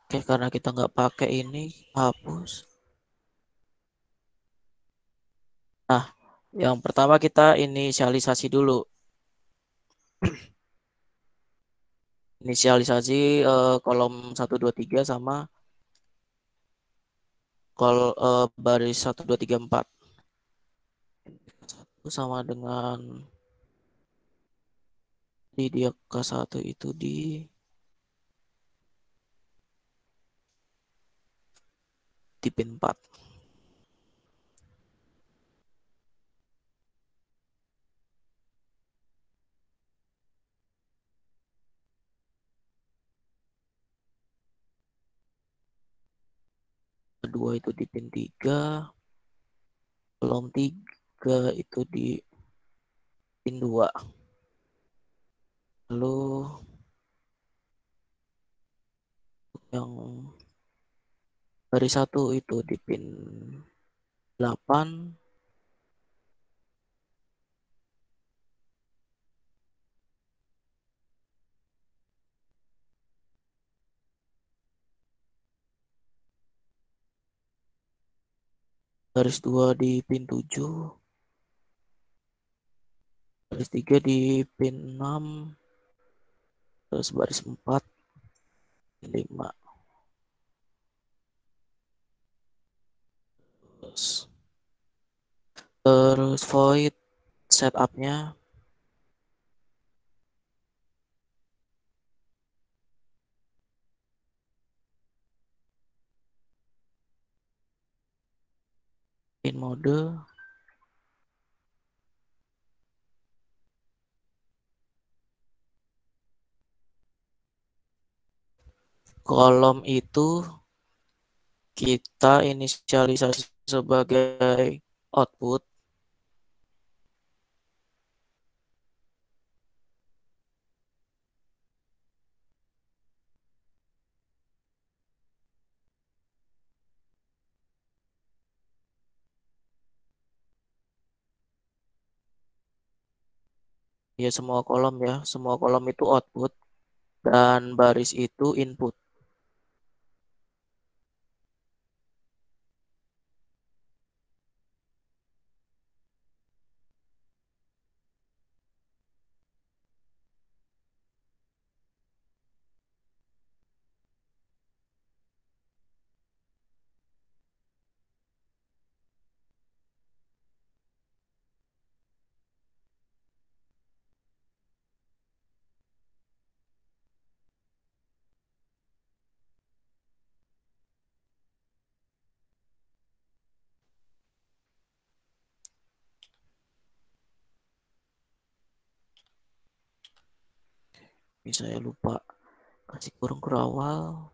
Oke, karena kita nggak pakai ini, hapus. Nah, yang pertama kita inisialisasi dulu. Inisialisasi kolom 1, 2, 3 sama baris 1, 2, 3, 4. Itu sama dengan di dia K1 itu di pin 4. Kedua itu di pin 3. Kolom 3 itu di pin 2. Lalu yang baris 1 itu di pin 8. Baris 2 di pin 7. Baris 3 di pin 6. Terus baris 4 pin 5. Terus void setupnya pin mode. Kolom itu kita inisialisasi sebagai output. Ya, semua kolom ya. Semua kolom itu output dan baris itu input. Ini saya lupa kasih kurung awal.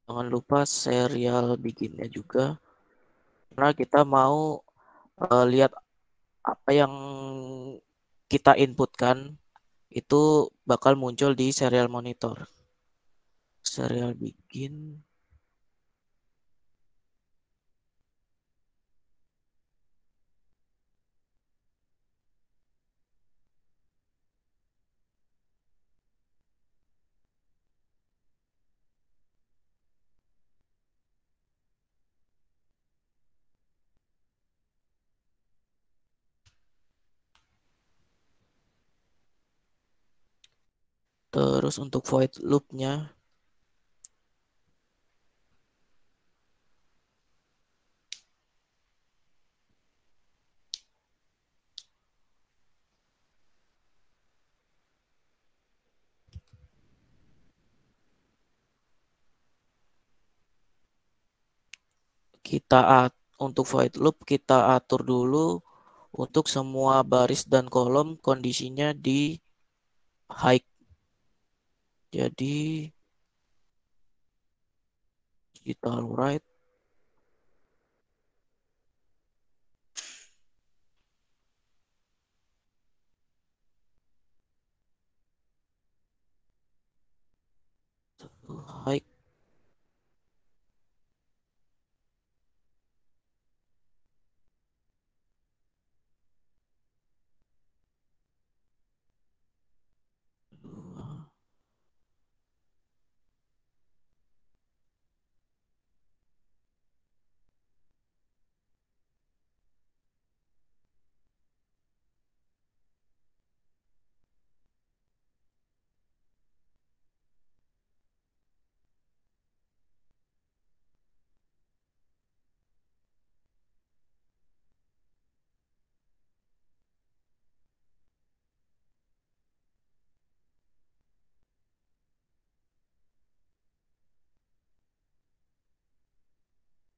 Jangan lupa serial bikinnya juga. Karena kita mau lihat apa yang kita inputkan itu bakal muncul di serial monitor. Serial bikin. Terus untuk void loop-nya untuk void loop kita atur dulu untuk semua baris dan kolom kondisinya di high. Jadi digital write high.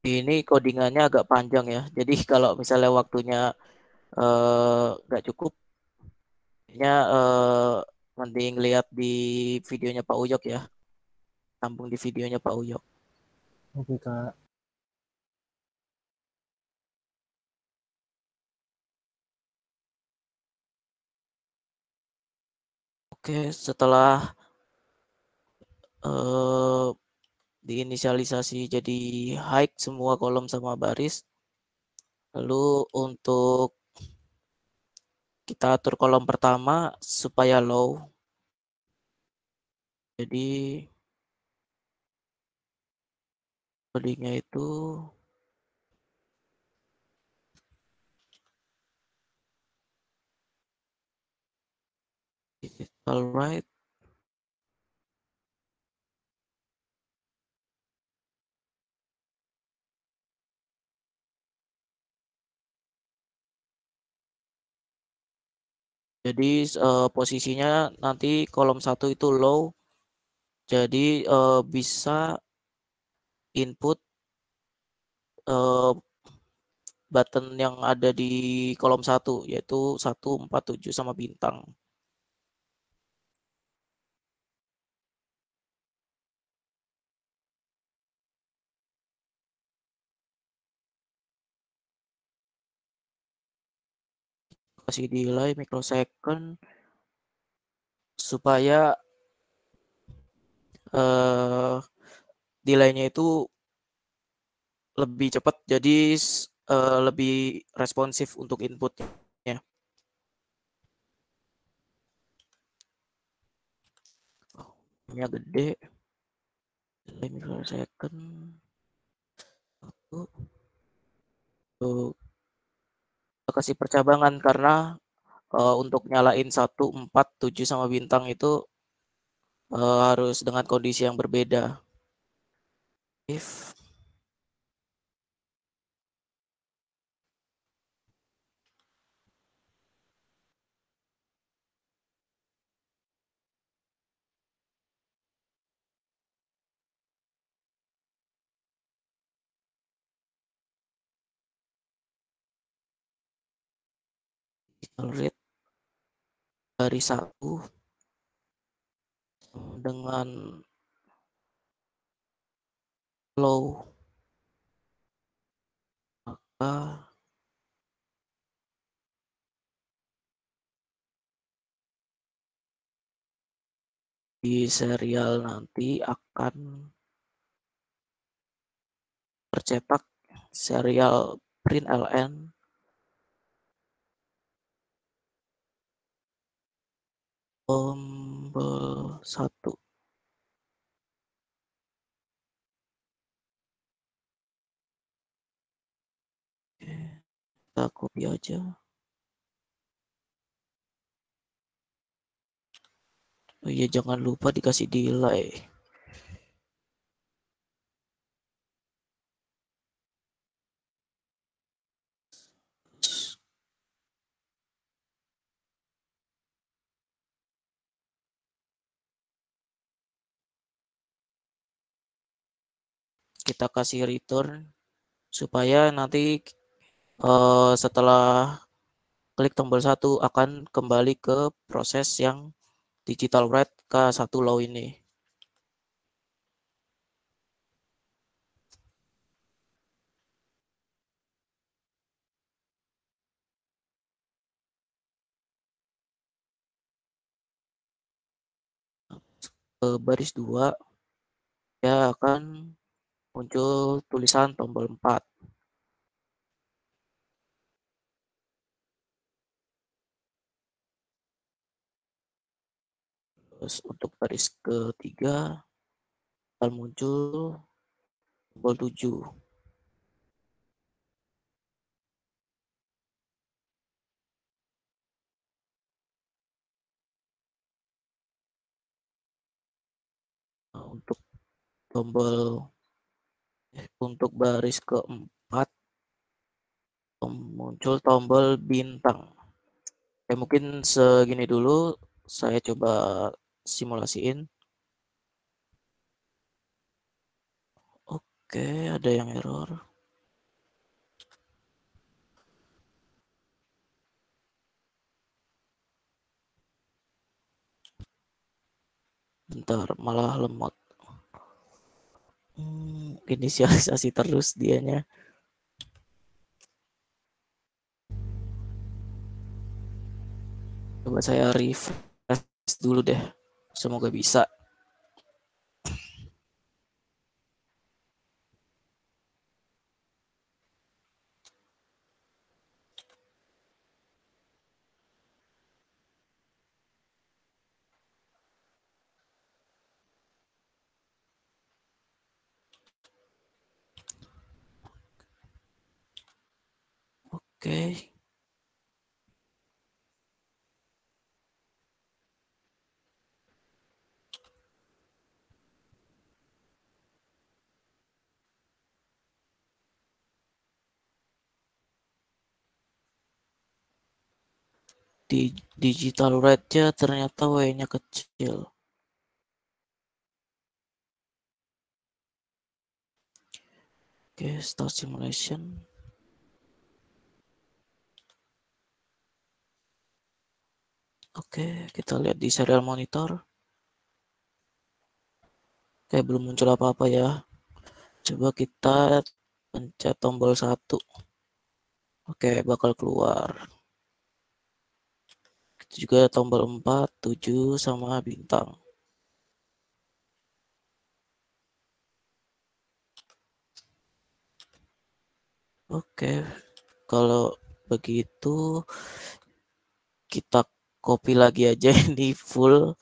Ini codingannya agak panjang ya. Jadi kalau misalnya waktunya nggak cukup, ya mending lihat di videonya Pak Uyok ya. Sambung di videonya Pak Uyok. Oke, Kak. Oke, setelah diinisialisasi jadi high semua kolom sama baris, lalu untuk kita atur kolom pertama supaya low. Jadi codingnya itu alright. Jadi posisinya nanti kolom 1 itu low. Jadi bisa input button yang ada di kolom 1 yaitu 1, 4, 7 sama bintang. Kasih delay microsecond supaya delaynya itu lebih cepat, jadi lebih responsif untuk inputnya. Ini gede, delay microsecond. Tuh, kasih percabangan karena untuk nyalain 1, 4, 7 sama bintang itu harus dengan kondisi yang berbeda. If read dari 1 dengan low, maka di serial nanti akan tercetak serial println tombol 1. Oke, kita copy aja. Oh iya, jangan lupa dikasih delay. Kita kasih return supaya nanti setelah klik tombol 1 akan kembali ke proses yang digital write K1 low ini. Ke baris 2 ya akan muncul tulisan tombol 4. Terus untuk baris ketiga akan muncul tombol 7. Nah, untuk baris keempat muncul tombol bintang. Mungkin segini dulu, saya coba simulasiin. Oke, ada yang error. Bentar, malah lemot. Inisialisasi terus dianya. Coba saya refresh dulu deh. Semoga bisa. Oke. Di digital rate-nya ternyata W-nya kecil. Oke, start simulation. Oke, kita lihat di serial monitor. Oke, belum muncul apa-apa ya. Coba kita pencet tombol 1. Oke, bakal keluar. Kita juga tombol 4, 7, sama bintang. Oke, kalau begitu kita copy lagi aja ini full.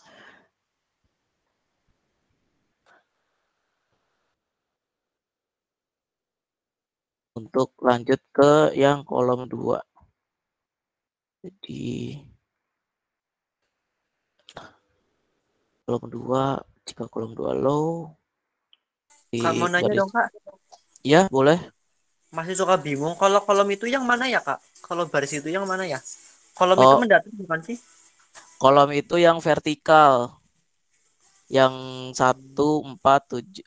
Untuk lanjut ke yang kolom 2. Jadi kolom 2, jika kolom 2 low di Kak, mau nanya baris... dong, Kak. Ya, boleh. Masih suka bingung kalau kolom itu yang mana ya, Kak? Kalau baris itu yang mana ya? Kolom itu mendatar bukan sih? Kolom itu yang vertikal. Yang 1, 4, 7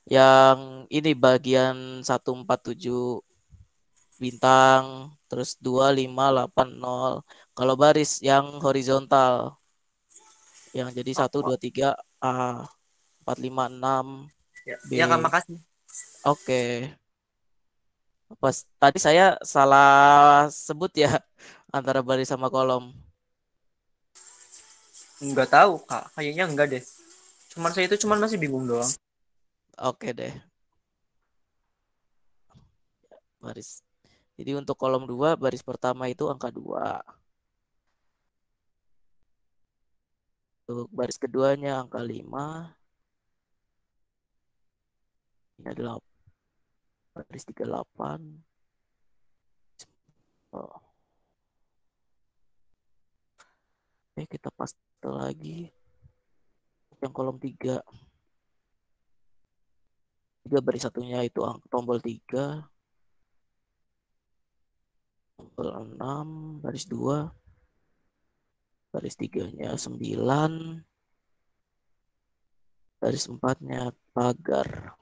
yang ini bagian 1, 4, 7 bintang, terus 2, 5, 8, 0. Kalau baris yang horizontal, yang jadi 1, 2, 3 A, 4, 5, 6 Ya, B. ya Kak, makasih. Oke. Pas tadi saya salah sebut ya antara baris sama kolom. Nggak tahu Kak, kayaknya enggak deh. Saya itu masih bingung doang. Oke deh, baris. Jadi untuk kolom 2, baris pertama itu angka 2. Untuk baris keduanya angka 5. Ini adalah baris 38. Oh. Kita paste lagi yang kolom 3. 3 baris satunya itu tombol 3. Tombol 6, baris 2. Baris 3-nya 9. Baris 4-nya pagar.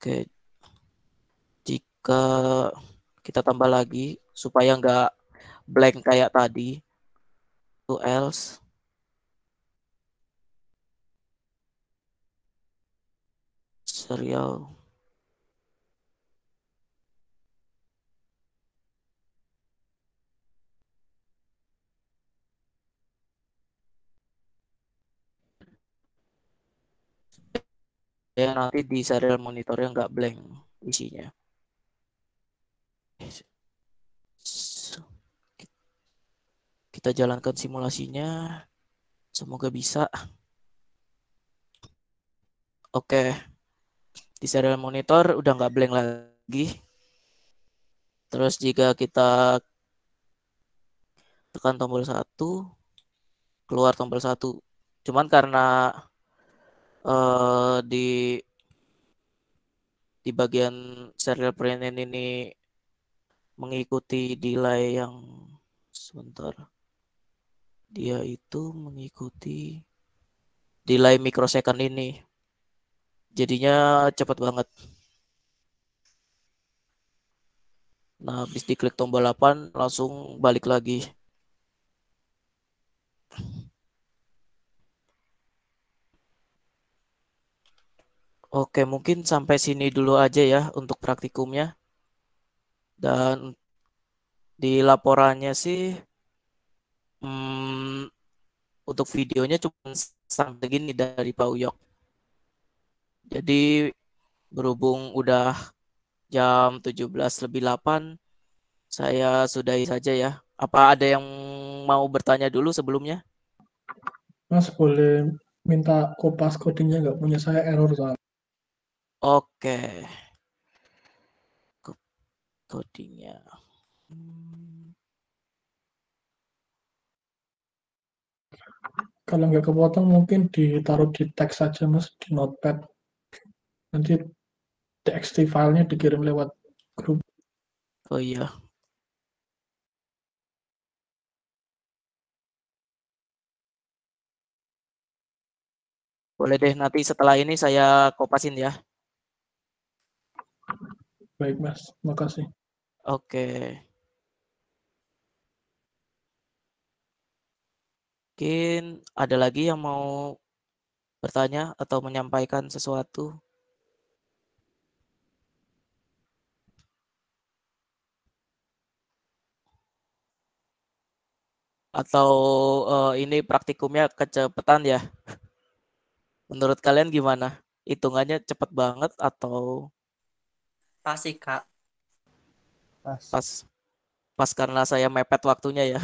Oke, jika kita tambah lagi supaya nggak blank kayak tadi, to else serial ya, nanti di serial monitornya nggak blank isinya. Kita jalankan simulasinya, semoga bisa. Oke, di serial monitor udah nggak blank lagi. Terus jika kita tekan tombol 1, keluar tombol 1. Cuman karena di bagian serial printing ini mengikuti delay yang sebentar. Dia itu mengikuti delay mikrosecond ini. Jadinya cepat banget. Nah, habis diklik tombol 8 langsung balik lagi. Oke, mungkin sampai sini dulu aja ya untuk praktikumnya. Dan di laporannya sih untuk videonya cuma sampai gini dari Pak Uyok. Jadi berhubung udah jam 17:08, saya sudahi saja ya. Apa ada yang mau bertanya dulu sebelumnya? Mas boleh minta kopas codingnya, nggak punya saya error soal. Oke. Codingnya. Kalau nggak kepotong mungkin ditaruh di teks saja Mas, di notepad. Nanti txt filenya dikirim lewat grup. Oh iya. Boleh deh, nanti setelah ini saya kopasin ya. Baik Mas, makasih. Oke. Mungkin ada lagi yang mau bertanya atau menyampaikan sesuatu? Atau ini praktikumnya kecepatan ya? Menurut kalian gimana? Hitungannya cepet banget atau Pasti Kak. pas pas karena saya mepet waktunya ya?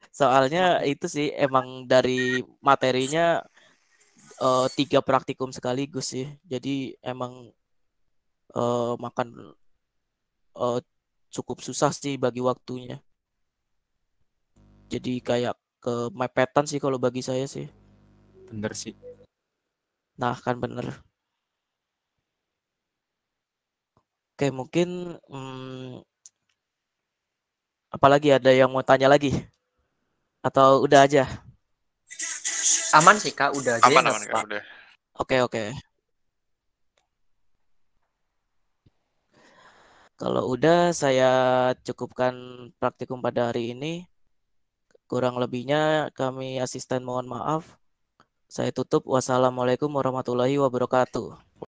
Soalnya itu sih emang dari materinya 3 praktikum sekaligus sih. Jadi emang makan cukup susah sih bagi waktunya. Jadi kayak kemepetan sih kalau bagi saya sih. Bener sih. Nah kan bener. Oke mungkin apalagi ada yang mau tanya lagi? Atau udah aja? Aman sih Kak, udah aja Aman, ya, aman, Kak, Pak. udah. Oke. Kalau udah saya cukupkan praktikum pada hari ini. Kurang lebihnya kami asisten mohon maaf. Saya tutup. Wassalamualaikum warahmatullahi wabarakatuh.